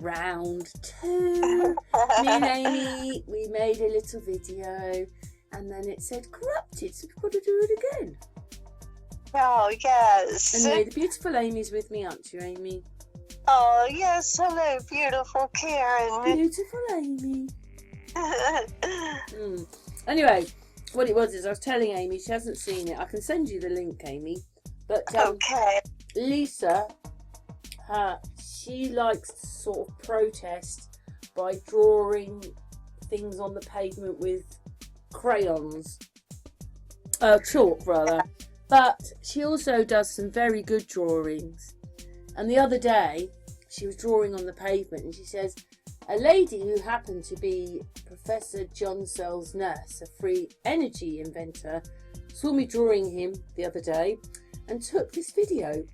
round 2. Me and Amy, we made a little video and then it said corrupted, so we've got to do it again. Oh, yes. Anyway, the beautiful Amy's with me, aren't you, Amy? Oh, yes. Hello, beautiful Karen. Beautiful Amy. Anyway, what it was is I was telling Amy, she hasn't seen it. I can send you the link, Amy. But okay. Lisa, she likes to sort of protest by drawing things on the pavement with crayons. Chalk, rather. But she also does some very good drawings. And the other day, she was drawing on the pavement and she says, a lady who happened to be Professor John Searle's nurse, a free energy inventor, saw me drawing him the other day and took this video.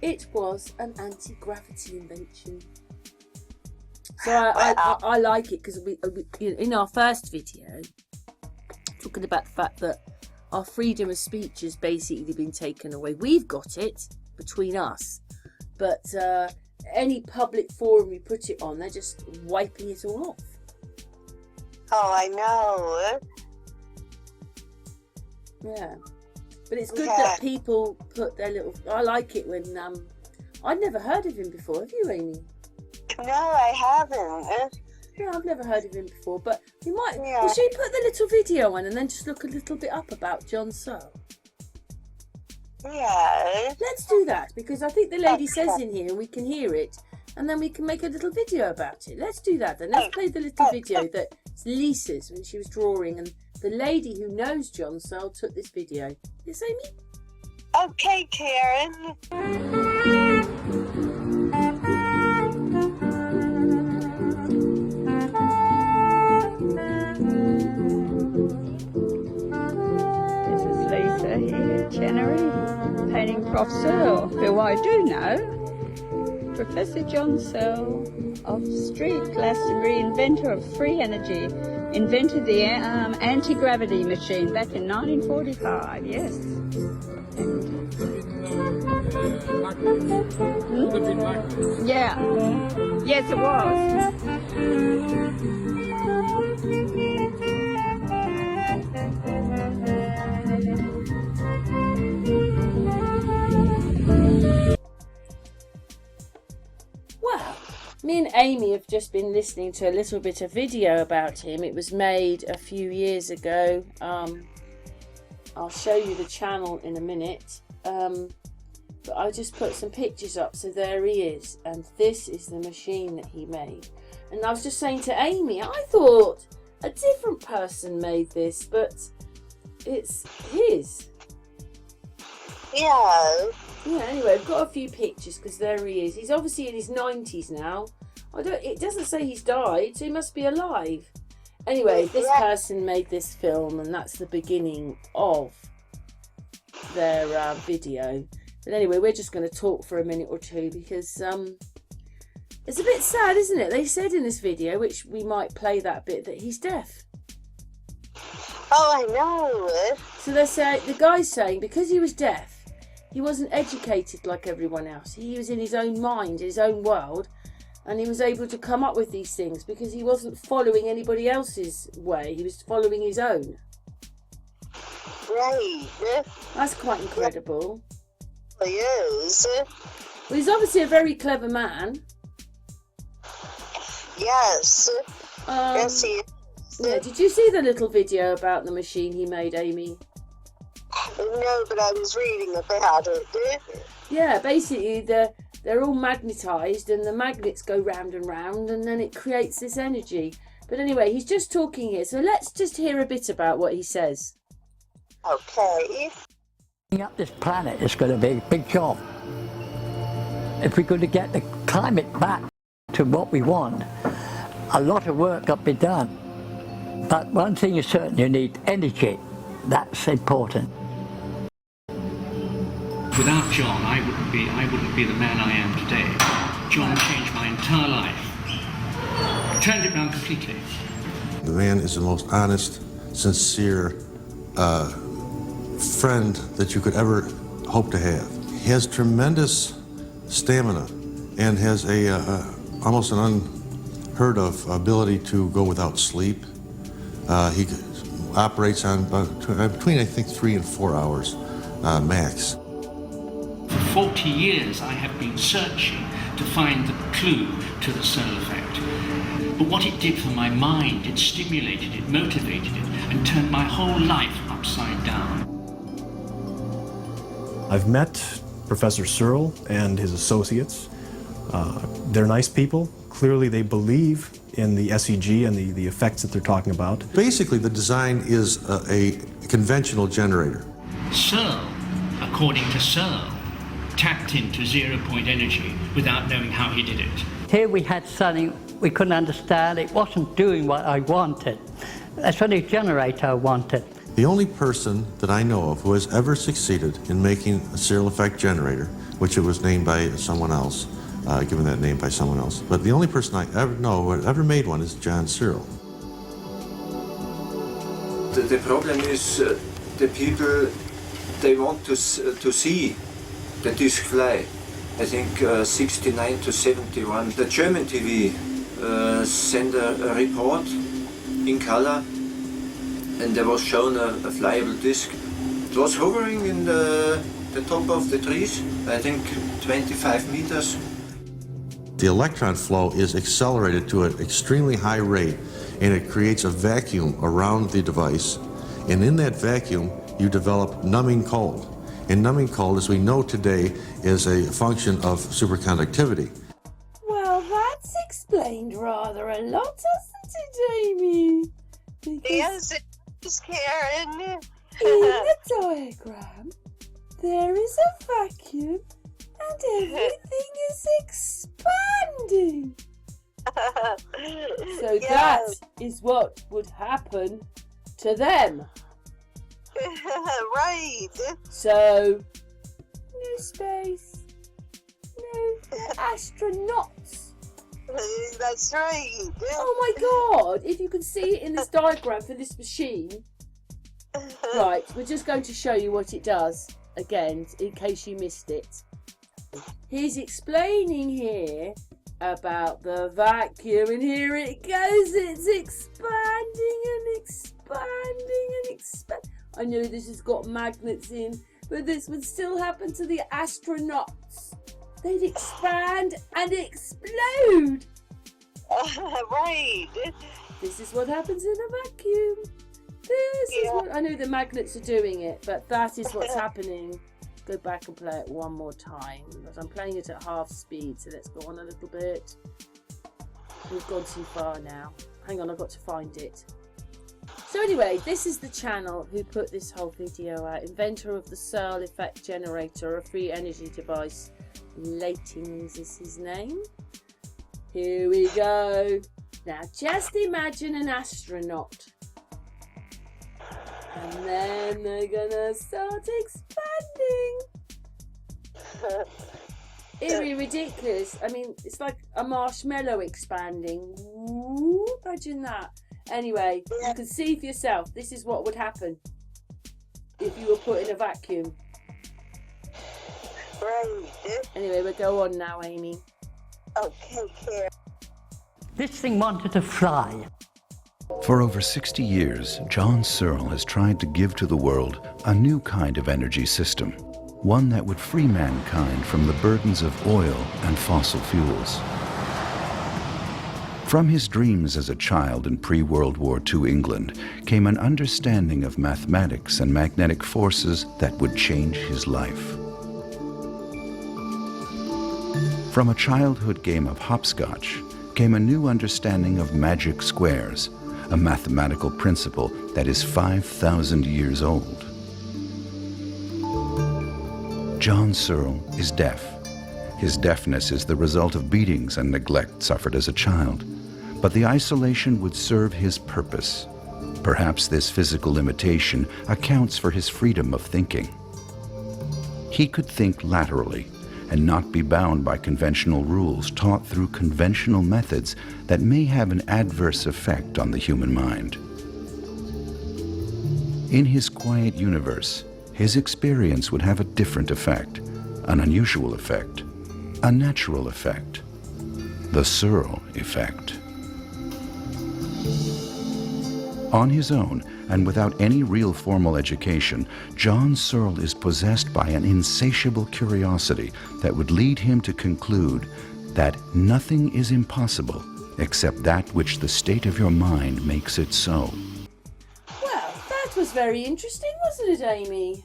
It was an anti-gravity invention. So I like it because we, in our first video, talking about the fact that our freedom of speech has basically been taken away. We've got it between us, but any public forum we put it on, they're just wiping it all off. Oh, I know. Yeah, but it's good that people put their little. I like it when I'd never heard of him before. Have you, Amy? No, I haven't. No, I've never heard of him before, but we might. Yeah. Well, should we put the little video on and then just look a little bit up about John Searle? Yeah. Let's do that, because I think the lady says in here and we can hear it, and then we can make a little video about it. Let's do that then. Let's play the little video that's Lisa's when she was drawing, and the lady who knows John Searle took this video. Yes, Amy? Okay, Karen. Painting Prof. Searle, who I do know. Professor John Searle of Street Glastonbury, inventor of free energy, invented the anti-gravity machine back in 1945, yes. Yeah, yes it was. Me and Amy have just been listening to a little bit of video about him. It was made a few years ago. I'll show you the channel in a minute. But I just put some pictures up. So there he is. And this is the machine that he made. And I was just saying to Amy, I thought a different person made this, but it's his. Yeah. Yeah, anyway, I've got a few pictures because there he is. He's obviously in his 90s now. It doesn't say he's died, so he must be alive. Anyway, this person made this film, and that's the beginning of their video. But anyway, we're just going to talk for a minute or two because it's a bit sad, isn't it? They said in this video, which we might play that bit, that he's deaf. Oh, I know. So they say the guy's saying because he was deaf, he wasn't educated like everyone else. He was in his own mind, his own world, and he was able to come up with these things because he wasn't following anybody else's way. He was following his own. Right. That's quite incredible. He is. Well, he's obviously a very clever man. Yes. Yes, he is. Yeah, did you see the little video about the machine he made, Amy? No, but I was reading about it. Yeah, basically they're all magnetised and the magnets go round and round and then it creates this energy. But anyway, he's just talking here, so let's just hear a bit about what he says. Okay. Cleaning up this planet is going to be a big job. If we're going to get the climate back to what we want, a lot of work got to be done. But one thing is certain, you need energy. That's important. Without John, I wouldn't be the man I am today. John changed my entire life. Turned it around completely. The man is the most honest, sincere friend that you could ever hope to have. He has tremendous stamina and has a almost an unheard of ability to go without sleep. He operates on between, I think, 3 and 4 hours max. For 40 years I have been searching to find the clue to the Searle effect. But what it did for my mind, it stimulated it, motivated it, and turned my whole life upside down. I've met Professor Searle and his associates. They're nice people. Clearly they believe in the SEG and the effects that they're talking about. Basically, the design is a conventional generator. Searle, according to Searle, tapped into 0-point energy without knowing how he did it. Here we had something we couldn't understand. It wasn't doing what I wanted. That's what a generator wanted. The only person that I know of who has ever succeeded in making a Searle effect generator, which it was named by someone else, given that name by someone else, but the only person I ever know who ever made one is John Searle. The problem is the people, they want to see the disc fly. I think 69 to 71. The German TV sent a report in color, and there was shown a flyable disc. It was hovering in the top of the trees, I think 25 meters. The electron flow is accelerated to an extremely high rate, and it creates a vacuum around the device. And in that vacuum, you develop numbing cold. And numbing cold, as we know today, is a function of superconductivity. Well, that's explained rather a lot, hasn't it, Amy? Because Yes, it is, Karen. in the diagram, there is a vacuum and everything is expanding. So Yes. that is what would happen to them. Right. So, no space, no astronauts. That's right. Oh my god, if you can see it in this diagram for this machine. Right, we're just going to show you what it does again, in case you missed it. He's explaining here about the vacuum, and here it goes, it's expanding and expanding and expanding. I know this has got magnets in, but this would still happen to the astronauts. They'd expand and explode. Right. This is what happens in a vacuum. This is what I know the magnets are doing it, but that is what's happening. Go back and play it one more time. But I'm playing it at half speed, so let's go on a little bit. We've gone too far now. Hang on, I've got to find it. So anyway, this is the channel who put this whole video out. Inventor of the Searle effect generator, a free energy device. Latings is his name. Here we go. Now just imagine an astronaut. And then they're gonna start expanding. Eerie ridiculous. I mean, it's like a marshmallow expanding. Ooh, imagine that. Anyway, you can see for yourself. This is what would happen if you were put in a vacuum. Right. Anyway, we'll go on now, Amy. Okay, Karen. This thing wanted to fly. For over 60 years, John Searle has tried to give to the world a new kind of energy system, one that would free mankind from the burdens of oil and fossil fuels. From his dreams as a child in pre-World War II England came an understanding of mathematics and magnetic forces that would change his life. From a childhood game of hopscotch came a new understanding of magic squares, a mathematical principle that is 5,000 years old. John Searle is deaf. His deafness is the result of beatings and neglect suffered as a child. But the isolation would serve his purpose. Perhaps this physical limitation accounts for his freedom of thinking. He could think laterally and not be bound by conventional rules taught through conventional methods that may have an adverse effect on the human mind. In his quiet universe, his experience would have a different effect, an unusual effect, a natural effect. the Searle effect. On his own, and without any real formal education, John Searle is possessed by an insatiable curiosity that would lead him to conclude that nothing is impossible except that which the state of your mind makes it so. Well, that was very interesting, wasn't it, Amy?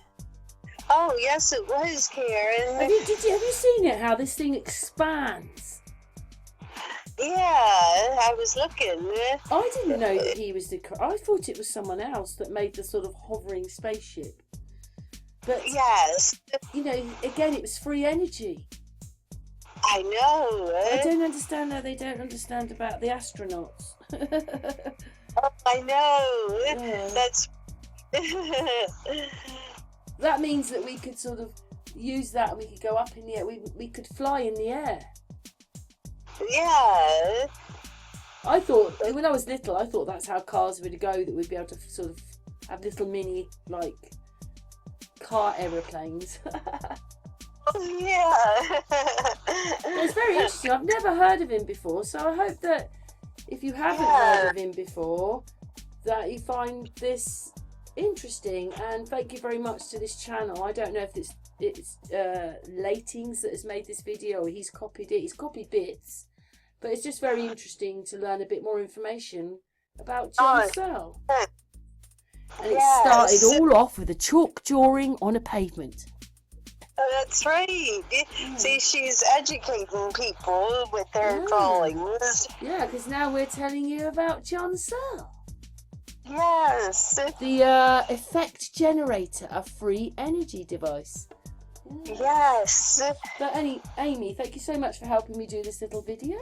Oh, yes, it was, Karen. Have you seen it, how this thing expands? Yeah, I was looking. I didn't know that he was I thought it was someone else that made the sort of hovering spaceship. But, yes. You know, again, it was free energy. I know. I don't understand how they don't understand about the astronauts. Oh, I know. Yeah. That's... That means that we could sort of use that and we could go up in the air. We could fly in the air. Yeah. I thought, when I was little, I thought that's how cars would go, that we'd be able to sort of have little mini, like, car aeroplanes. Oh, yeah. It's very interesting. I've never heard of him before, so I hope that if you haven't heard of him before, that you find this interesting. And thank you very much to this channel. I don't know if it's Latings that has made this video, or he's copied it. He's copied bits. But it's just very interesting to learn a bit more information about John Searle. And it started all off with a chalk drawing on a pavement. Oh, that's right. See, she's educating people with her drawings. Yeah, because now we're telling you about John Searle. Yes. The effect generator, a free energy device. Yes. But Amy, thank you so much for helping me do this little video.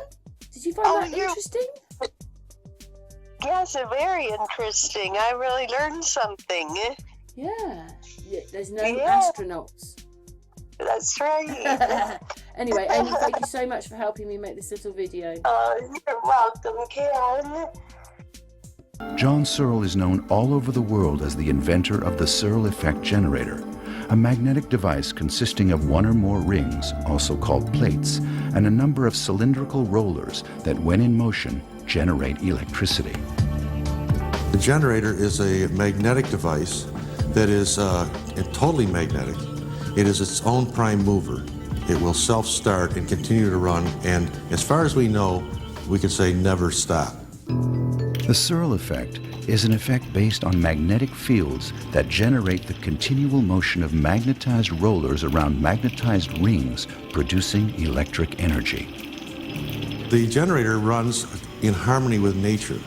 Did you find that interesting? Yes, very interesting. I really learned something. Yeah, there's no astronauts. That's right. Anyway, Amy, thank you so much for helping me make this little video. You're welcome, Karen. John Searle is known all over the world as the inventor of the Searle effect generator, a magnetic device consisting of one or more rings, also called plates, and a number of cylindrical rollers that, when in motion, generate electricity. The generator is a magnetic device that is totally magnetic. It is its own prime mover. It will self-start and continue to run, and as far as we know, we can say never stop. The Searle effect is an effect based on magnetic fields that generate the continual motion of magnetized rollers around magnetized rings, producing electric energy. The generator runs in harmony with nature.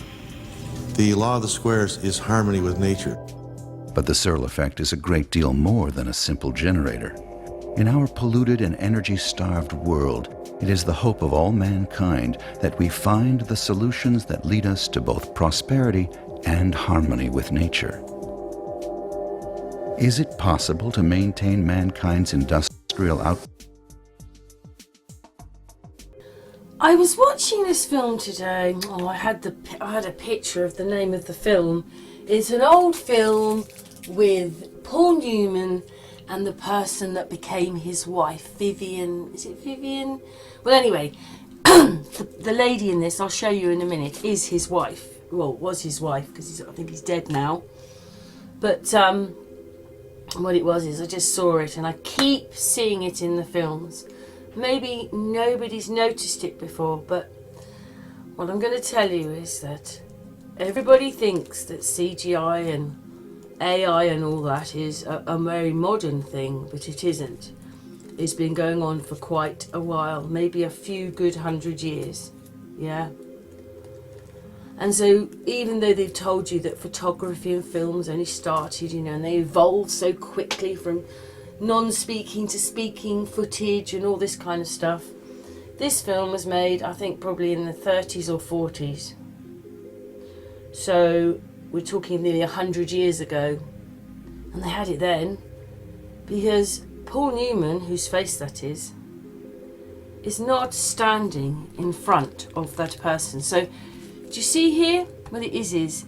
The law of the squares is harmony with nature. But the Searle effect is a great deal more than a simple generator. In our polluted and energy-starved world, it is the hope of all mankind that we find the solutions that lead us to both prosperity and harmony with nature. Is it possible to maintain mankind's industrial output? I was watching this film today. Oh, I had a picture of the name of the film. It's an old film with Paul Newman and the person that became his wife, Vivian. Is it Vivian? Well, anyway, the lady in this, I'll show you in a minute, is his wife. Well, was his wife, because I think he's dead now. But what it was is I just saw it, and I keep seeing it in the films. Maybe nobody's noticed it before, but what I'm going to tell you is that everybody thinks that CGI and AI and all that is a very modern thing, but it isn't. It's been going on for quite a while, maybe a few good 100 years, yeah? And so even though they've told you that photography and films only started, and they evolved so quickly from non-speaking to speaking footage and all this kind of stuff, this film was made, I think, probably in the 30s or 40s. So we're talking nearly 100 years ago, and they had it then because Paul Newman, whose face that is not standing in front of that person. So do you see here? What it is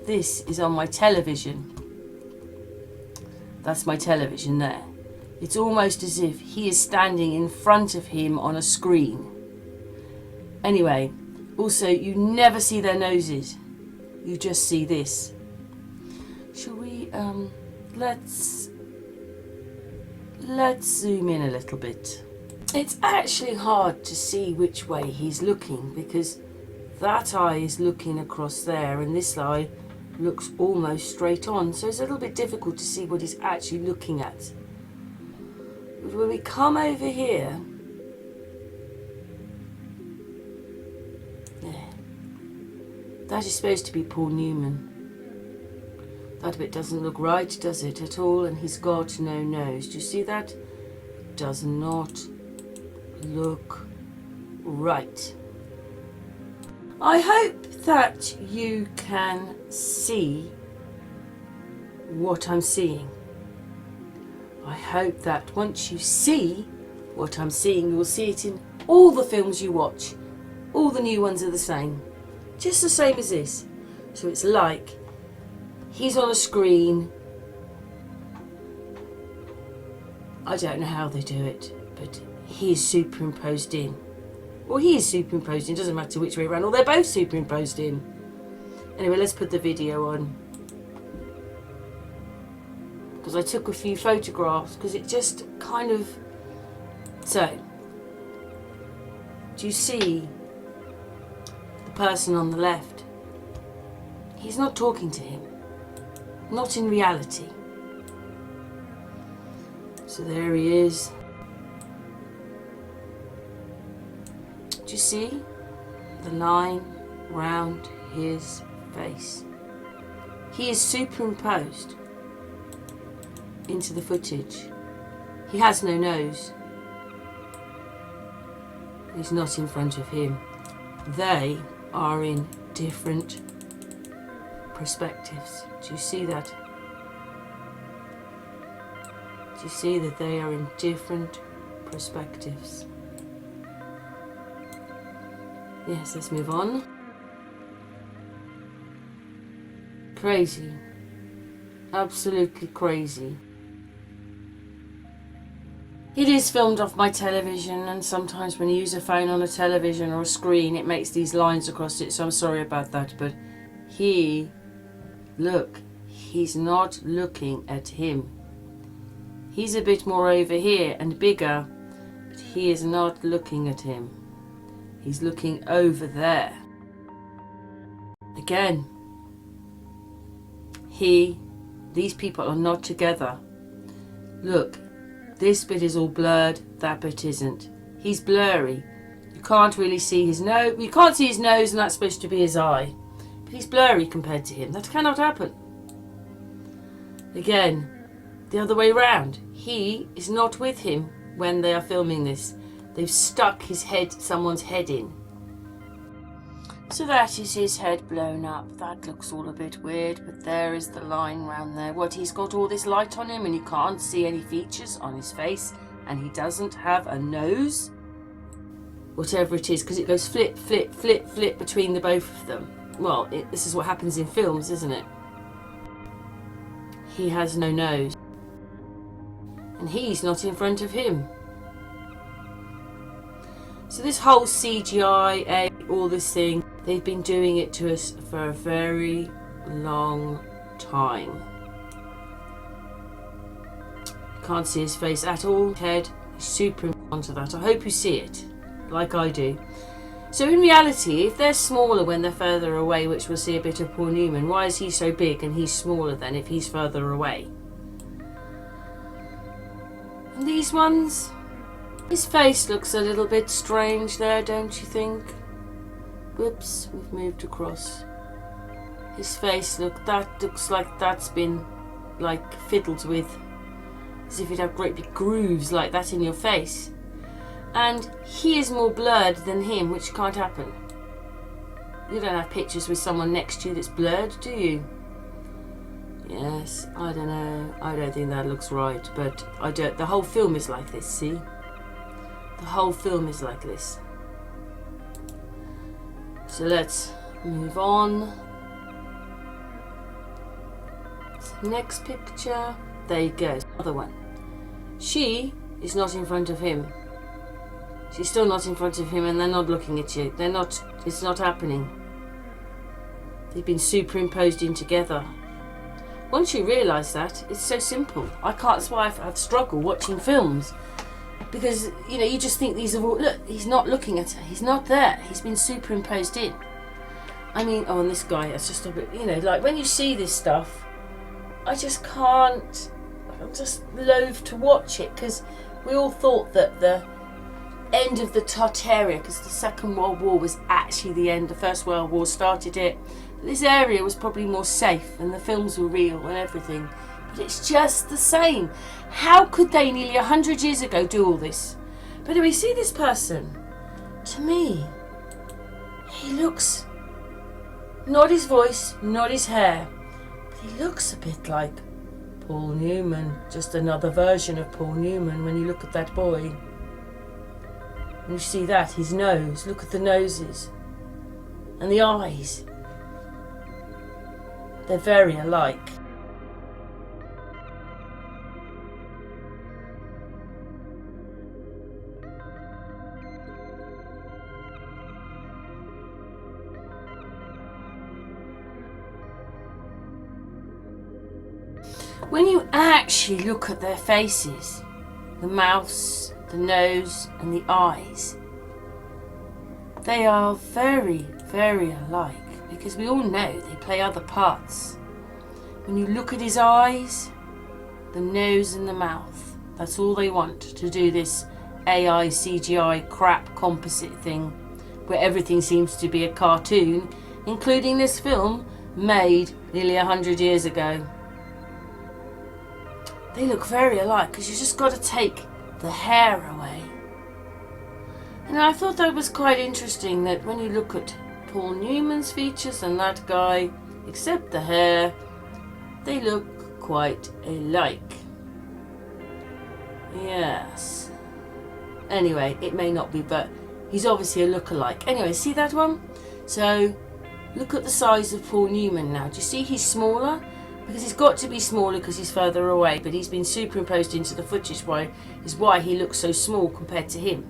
this is on my television. That's my television there. It's almost as if he is standing in front of him on a screen. Anyway, also you never see their noses. You just see this. Shall we, let's zoom in a little bit. It's actually hard to see which way he's looking because that eye is looking across there and this eye looks almost straight on. So it's a little bit difficult to see what he's actually looking at. But when we come over here, there, that is supposed to be Paul Newman. That bit doesn't look right, does it, at all? And he's got no nose. Do you see that? Does not look right. I hope that you can see what I'm seeing. I hope that once you see what I'm seeing, you will see it in all the films you watch. All the new ones are the same. Just the same as this. So it's like he's on a screen. I don't know how they do it, but he is superimposed in. Well, he is superimposed in, doesn't matter which way around, or they're both superimposed in. Anyway, let's put the video on. Because I took a few photographs, because it just kind of... So, do you see the person on the left? He's not talking to him. Not in reality. So there he is. Do you see the line round his face? He is superimposed into the footage. He has no nose. He's not in front of him. They are in different perspectives. Do you see that? Do you see that they are in different perspectives? Yes, let's move on. Crazy. Absolutely crazy. It is filmed off my television, and sometimes when you use a phone on a television or a screen, it makes these lines across it, so I'm sorry about that. But look, he's not looking at him. He's a bit more over here and bigger, but he is not looking at him. He's looking over there. Again, these people are not together. Look, this bit is all blurred, that bit isn't. He's blurry. You can't really see his nose. You can't see his nose, and that's supposed to be his eye. But he's blurry compared to him. That cannot happen. Again, the other way round. He is not with him when they are filming this. They've stuck his head, someone's head in. So that is his head blown up. That looks all a bit weird, but there is the line round there. What, he's got all this light on him and you can't see any features on his face, and he doesn't have a nose? Whatever it is, because it goes flip, flip, flip, flip between the both of them. Well, this is what happens in films, isn't it? He has no nose. And he's not in front of him. So this whole CGI, all this thing, they've been doing it to us for a very long time. Can't see his face at all. Head is superimposed onto that. I hope you see it, like I do. So in reality, if they're smaller when they're further away, which we'll see a bit of Paul Newman, why is he so big and he's smaller then if he's further away? And these ones, his face looks a little bit strange there, don't you think? Whoops, we've moved across. His face, that looks like that's been like fiddled with. As if you'd have great big grooves like that in your face. And he is more blurred than him, which can't happen. You don't have pictures with someone next to you that's blurred, do you? Yes, I don't know. I don't think that looks right, but I don't. The whole film is like this, see? The whole film is like this. So let's move on. Next picture. There you go. Another one. She is not in front of him. She's still not in front of him and they're not looking at you. They're not, it's not happening. They've been superimposed in together. Once you realise that, it's so simple. That's why I've struggled watching films. Because, you know, you just think these are all, look, he's not looking at her. He's not there. He's been superimposed in. I mean, oh, and this guy, it's just a bit, you know, like when you see this stuff, I just can't, I'm just loath to watch it, because we all thought that the end of the Tartaria, because the Second World War was actually the end, the First World War started it. This area was probably more safe and the films were real and everything. But it's just the same. How could they nearly 100 years ago do all this? But anyway, see this person? To me, he looks, not his voice, not his hair, but he looks a bit like Paul Newman. Just another version of Paul Newman when you look at that boy. And you see that, his nose, look at the noses. And the eyes. They're very alike. When you actually look at their faces, the mouths, the nose and the eyes, they are very, very alike, because we all know they play other parts. When you look at his eyes, the nose and the mouth, that's all they want to do this AI CGI crap composite thing where everything seems to be a cartoon, including this film made nearly 100 years ago. They look very alike because you just got to take the hair away. And I thought that was quite interesting, that when you look at Paul Newman's features and that guy, except the hair, they look quite alike. Yes. Anyway, it may not be, but he's obviously a look-alike. Anyway, see that one? So, look at the size of Paul Newman now. Do you see he's smaller? Because he's got to be smaller because he's further away, but he's been superimposed into the footage, is why he looks so small compared to him.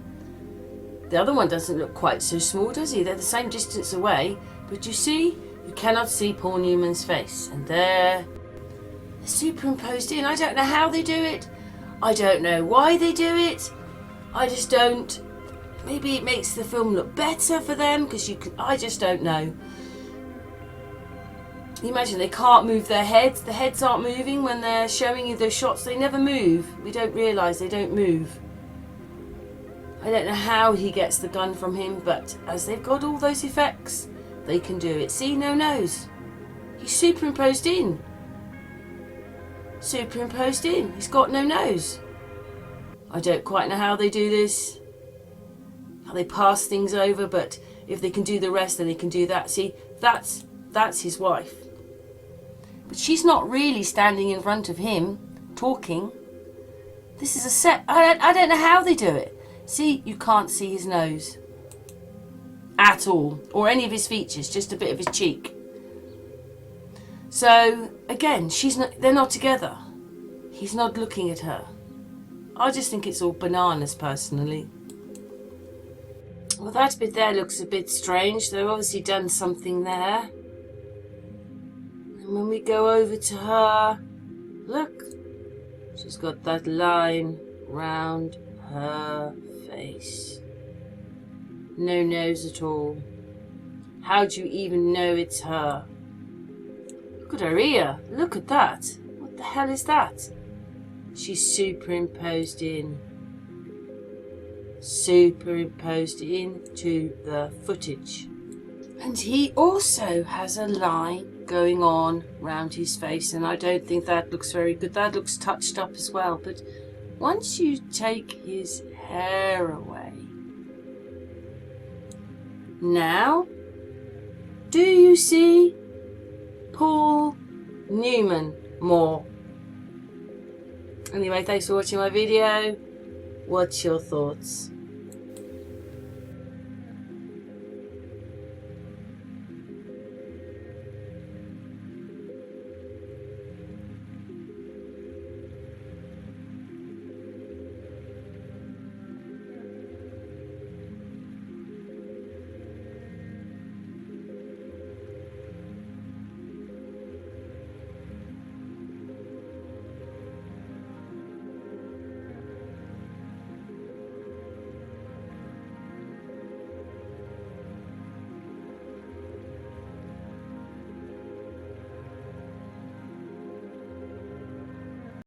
The other one doesn't look quite so small, does he? They're the same distance away, but you see, you cannot see Paul Newman's face, and they're superimposed in. I don't know how they do it. I don't know why they do it. I just don't. Maybe it makes the film look better for them, because I just don't know. You imagine they can't move their heads. The heads aren't moving when they're showing you those shots. They never move. We don't realise they don't move. I don't know how he gets the gun from him, but as they've got all those effects, they can do it. See, no nose. He's superimposed in. Superimposed in. He's got no nose. I don't quite know how they do this. How they pass things over, but if they can do the rest, then they can do that. See, that's his wife. But she's not really standing in front of him, talking. This is a set. I don't know how they do it. See, you can't see his nose at all, or any of his features, just a bit of his cheek. So again, they're not together. He's not looking at her. I just think it's all bananas, personally. Well, that bit there looks a bit strange. They've obviously done something there. And when we go over to her, look, she's got that line round her face. No nose at all. How do you even know it's her? Look at her ear. Look at that. What the hell is that? She's superimposed in. Superimposed into the footage. And he also has a line going on round his face, and I don't think that looks very good. That looks touched up as well, but once you take his hair away, now do you see Paul Newman more? Anyway, thanks for watching my video. What's your thoughts?